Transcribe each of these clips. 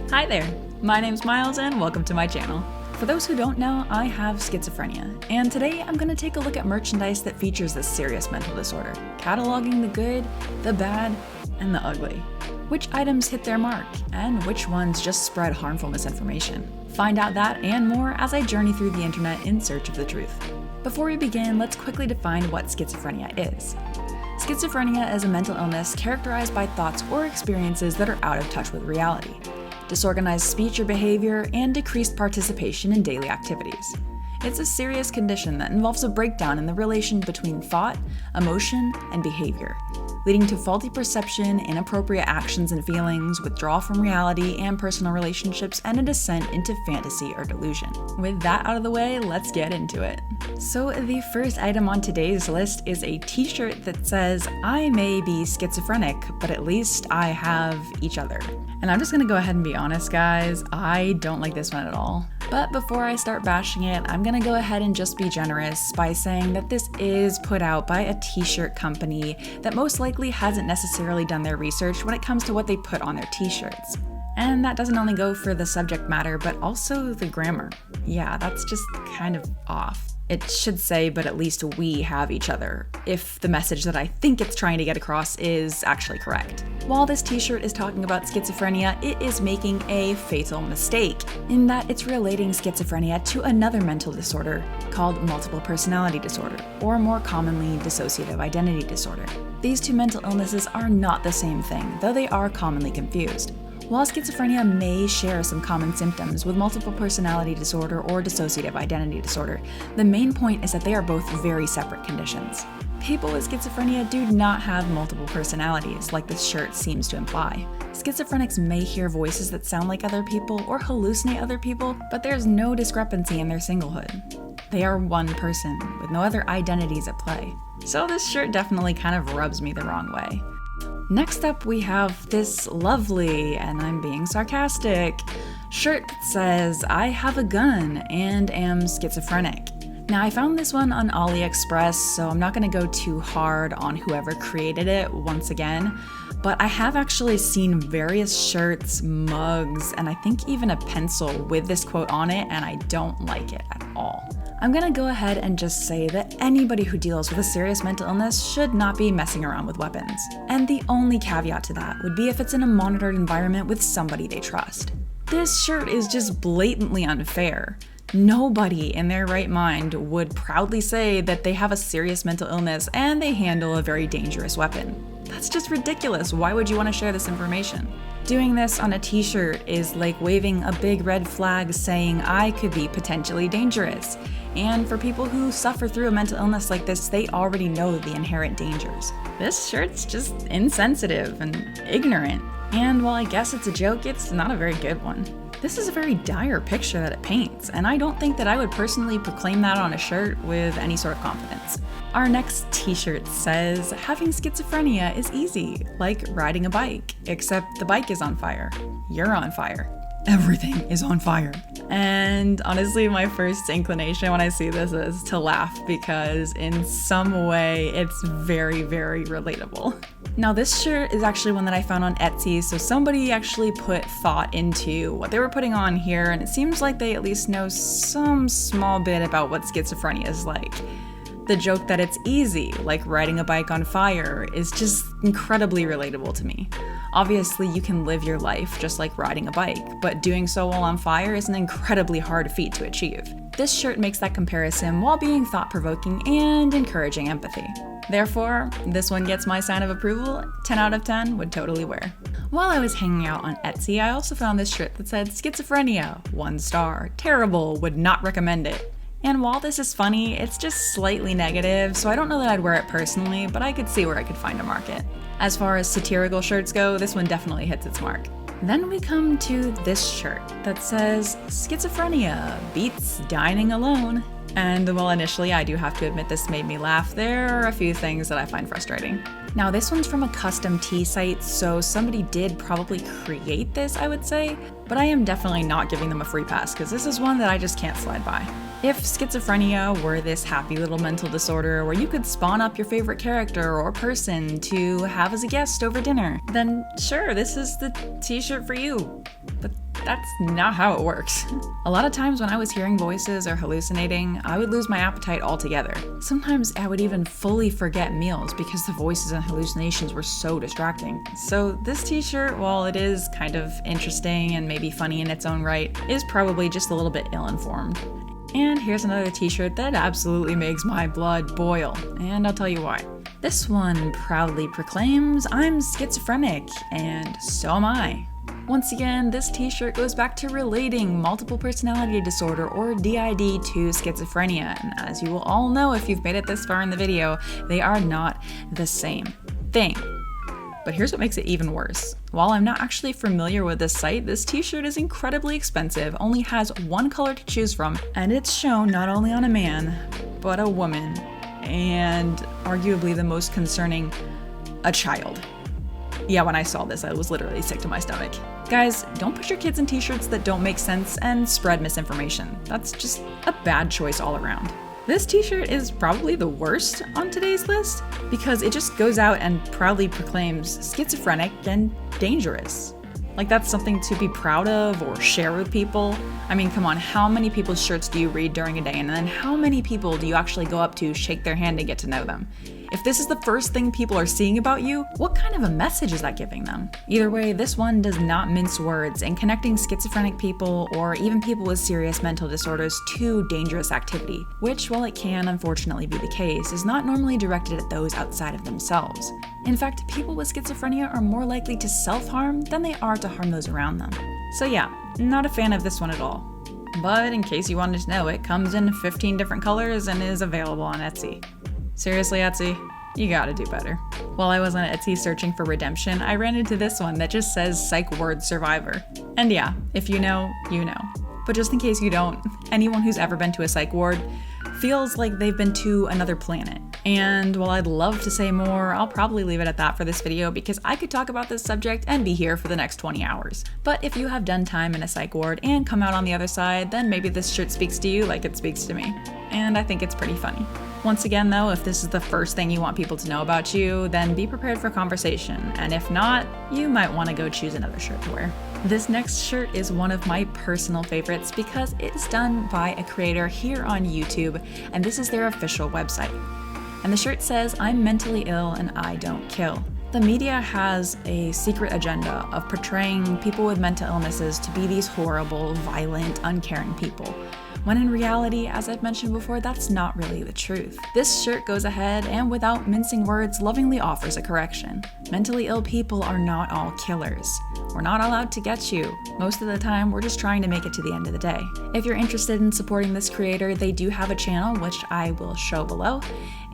Hi there, my name's Miles and welcome to my channel. For those who don't know, I have schizophrenia, and today I'm going to take a look at merchandise that features this serious mental disorder, cataloging the good, the bad, and the ugly. Which items hit their mark, and which ones just spread harmful misinformation. Find out that and more as I journey through the internet in search of the truth. Before we begin, let's quickly define what schizophrenia is. Schizophrenia is a mental illness characterized by thoughts or experiences that are out of touch with reality, disorganized speech or behavior, and decreased participation in daily activities. It's a serious condition that involves a breakdown in the relation between thought, emotion, and behavior, leading to faulty perception, inappropriate actions and feelings, withdrawal from reality and personal relationships, and a descent into fantasy or delusion. With that out of the way, let's get into it. So the first item on today's list is a t-shirt that says, "I may be schizophrenic, but at least I have each other." And I'm just gonna go ahead and be honest, guys, I don't like this one at all. But before I start bashing it, I'm gonna go ahead and just be generous by saying that this is put out by a t-shirt company that most likely hasn't necessarily done their research when it comes to what they put on their t-shirts. And that doesn't only go for the subject matter, but also the grammar. Yeah, that's just kind of off. It should say, but at least we have each other, if the message that I think it's trying to get across is actually correct. While this t-shirt is talking about schizophrenia, it is making a fatal mistake, in that it's relating schizophrenia to another mental disorder called multiple personality disorder, or more commonly, dissociative identity disorder. These two mental illnesses are not the same thing, though they are commonly confused. While schizophrenia may share some common symptoms with multiple personality disorder or dissociative identity disorder, the main point is that they are both very separate conditions. People with schizophrenia do not have multiple personalities, like this shirt seems to imply. Schizophrenics may hear voices that sound like other people or hallucinate other people, but there's no discrepancy in their singlehood. They are one person, with no other identities at play. So this shirt definitely kind of rubs me the wrong way. Next up, we have this lovely, and I'm being sarcastic, shirt that says, "I have a gun and am schizophrenic." Now, I found this one on AliExpress, so I'm not going to go too hard on whoever created it once again, but I have actually seen various shirts, mugs, and I think even a pencil with this quote on it, and I don't like it at all. I'm gonna go ahead and just say that anybody who deals with a serious mental illness should not be messing around with weapons. And the only caveat to that would be if it's in a monitored environment with somebody they trust. This shirt is just blatantly unfair. Nobody in their right mind would proudly say that they have a serious mental illness and they handle a very dangerous weapon. That's just ridiculous. Why would you want to share this information? Doing this on a t-shirt is like waving a big red flag saying I could be potentially dangerous. And for people who suffer through a mental illness like this, they already know the inherent dangers. This shirt's just insensitive and ignorant. And while I guess it's a joke, it's not a very good one. This is a very dire picture that it paints, and I don't think that I would personally proclaim that on a shirt with any sort of confidence. Our next t-shirt says, "Having schizophrenia is easy, like riding a bike, except the bike is on fire. You're on fire. Everything is on fire." And honestly, my first inclination when I see this is to laugh because in some way it's very, very relatable. Now this shirt is actually one that I found on Etsy, so somebody actually put thought into what they were putting on here, and it seems like they at least know some small bit about what schizophrenia is like. The joke that it's easy, like riding a bike on fire, is just incredibly relatable to me. Obviously, you can live your life just like riding a bike, but doing so while on fire is an incredibly hard feat to achieve. This shirt makes that comparison while being thought-provoking and encouraging empathy. Therefore, this one gets my sign of approval. 10 out of 10 would totally wear. While I was hanging out on Etsy, I also found this shirt that said, "Schizophrenia, 1 star, terrible, would not recommend it." And while this is funny, it's just slightly negative, so I don't know that I'd wear it personally, but I could see where I could find a market. As far as satirical shirts go, this one definitely hits its mark. Then we come to this shirt that says, "Schizophrenia beats dining alone." And while initially I do have to admit this made me laugh, there are a few things that I find frustrating. Now this one's from a custom tea site, so somebody did probably create this, I would say, but I am definitely not giving them a free pass because this is one that I just can't slide by. If schizophrenia were this happy little mental disorder where you could spawn up your favorite character or person to have as a guest over dinner, then sure, this is the t-shirt for you. But that's not how it works. A lot of times when I was hearing voices or hallucinating, I would lose my appetite altogether. Sometimes I would even fully forget meals because the voices and hallucinations were so distracting. So this t-shirt, while it is kind of interesting and maybe funny in its own right, is probably just a little bit ill-informed. And here's another t-shirt that absolutely makes my blood boil, and I'll tell you why. This one proudly proclaims, "I'm schizophrenic, and so am I." Once again, this t-shirt goes back to relating multiple personality disorder or DID to schizophrenia, and as you will all know if you've made it this far in the video, they are not the same thing. But here's what makes it even worse. While I'm not actually familiar with this site, this t-shirt is incredibly expensive, only has one color to choose from, and it's shown not only on a man, but a woman, and arguably the most concerning, a child. Yeah, when I saw this, I was literally sick to my stomach. Guys, don't put your kids in t-shirts that don't make sense and spread misinformation. That's just a bad choice all around. This t-shirt is probably the worst on today's list because it just goes out and proudly proclaims schizophrenic and dangerous. Like that's something to be proud of or share with people. I mean, come on, how many people's shirts do you read during a day, and then how many people do you actually go up to, shake their hand, and get to know them? If this is the first thing people are seeing about you, what kind of a message is that giving them? Either way, this one does not mince words in connecting schizophrenic people or even people with serious mental disorders to dangerous activity, which, while it can unfortunately be the case, is not normally directed at those outside of themselves. In fact, people with schizophrenia are more likely to self-harm than they are to harm those around them. So yeah, not a fan of this one at all. But in case you wanted to know, it comes in 15 different colors and is available on Etsy. Seriously, Etsy? You gotta do better. While I was on Etsy searching for redemption, I ran into this one that just says Psych ward survivor. And yeah, if you know, you know. But just in case you don't, anyone who's ever been to a psych ward feels like they've been to another planet. And while I'd love to say more, I'll probably leave it at that for this video because I could talk about this subject and be here for the next 20 hours. But if you have done time in a psych ward and come out on the other side, then maybe this shirt speaks to you like it speaks to me. And I think it's pretty funny. Once again though, if this is the first thing you want people to know about you, then be prepared for conversation. And if not, you might want to go choose another shirt to wear. This next shirt is one of my personal favorites because it's done by a creator here on YouTube, and this is their official website. And the shirt says, "I'm mentally ill and I don't kill." The media has a secret agenda of portraying people with mental illnesses to be these horrible, violent, uncaring people, when in reality, as I've mentioned before, that's not really the truth. This shirt goes ahead and without mincing words, lovingly offers a correction. Mentally ill people are not all killers. We're not all out to get you. Most of the time, we're just trying to make it to the end of the day. If you're interested in supporting this creator, they do have a channel, which I will show below,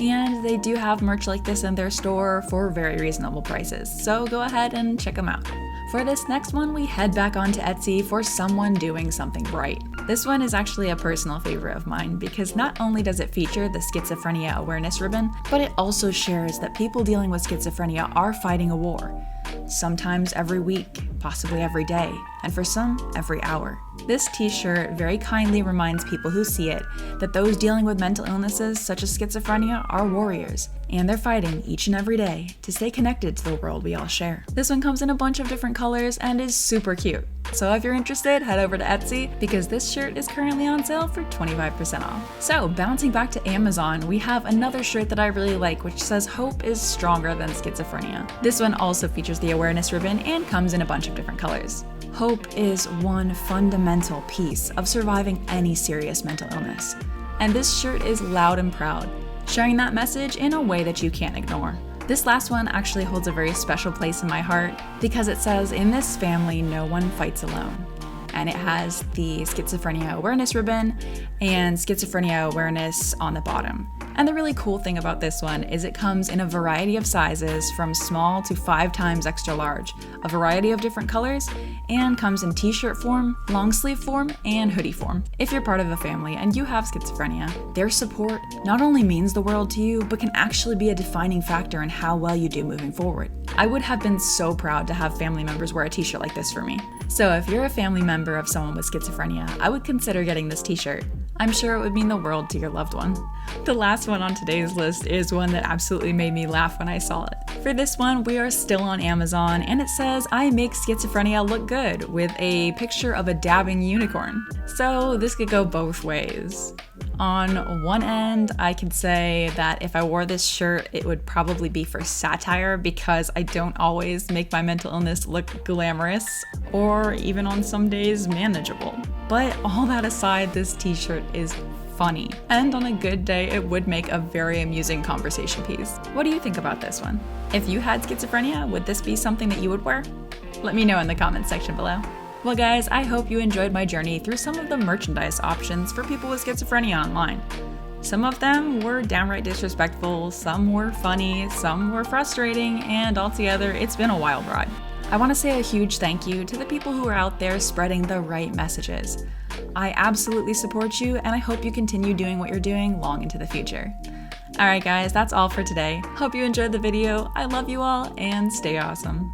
and they do have merch like this in their store for very reasonable prices, so go ahead and check them out. For this next one, we head back onto Etsy for someone doing something right. This one is actually a personal favorite of mine because not only does it feature the Schizophrenia awareness ribbon, but it also shares that people dealing with schizophrenia are fighting a war. Sometimes every week, possibly every day, and for some, every hour. This t-shirt very kindly reminds people who see it that those dealing with mental illnesses such as schizophrenia are warriors, and they're fighting each and every day to stay connected to the world we all share. This one comes in a bunch of different colors and is super cute. So if you're interested, head over to Etsy because this shirt is currently on sale for 25% off. So bouncing back to Amazon, we have another shirt that I really like which says hope is stronger than schizophrenia. This one also features the awareness ribbon and comes in a bunch of different colors. Hope is one fundamental piece of surviving any serious mental illness. And this shirt is loud and proud, sharing that message in a way that you can't ignore. This last one actually holds a very special place in my heart because it says, "In this family, no one fights alone." and it has the schizophrenia awareness ribbon and schizophrenia awareness on the bottom. And the really cool thing about this one is it comes in a variety of sizes from small to 5 times extra large, a variety of different colors, and comes in t-shirt form, long sleeve form, and hoodie form. If you're part of a family and you have schizophrenia, their support not only means the world to you, but can actually be a defining factor in how well you do moving forward. I would have been so proud to have family members wear a t-shirt like this for me. So if you're a family member of someone with schizophrenia, I would consider getting this t-shirt. I'm sure it would mean the world to your loved one. The last one on today's list is one that absolutely made me laugh when I saw it. For this one, we are still on Amazon, and it says, "I make schizophrenia look good," with a picture of a dabbing unicorn. So this could go both ways. On one end, I could say that if I wore this shirt, it would probably be for satire because I don't always make my mental illness look glamorous, or even on some days manageable. But all that aside, this t-shirt is funny, and on a good day, it would make a very amusing conversation piece. What do you think about this one? If you had schizophrenia, would this be something that you would wear? Let me know in the comments section below. Well guys, I hope you enjoyed my journey through some of the merchandise options for people with schizophrenia online. Some of them were downright disrespectful, some were funny, some were frustrating, and altogether, it's been a wild ride. I want to say a huge thank you to the people who are out there spreading the right messages. I absolutely support you, and I hope you continue doing what you're doing long into the future. Alright guys, that's all for today. Hope you enjoyed the video. I love you all, and stay awesome.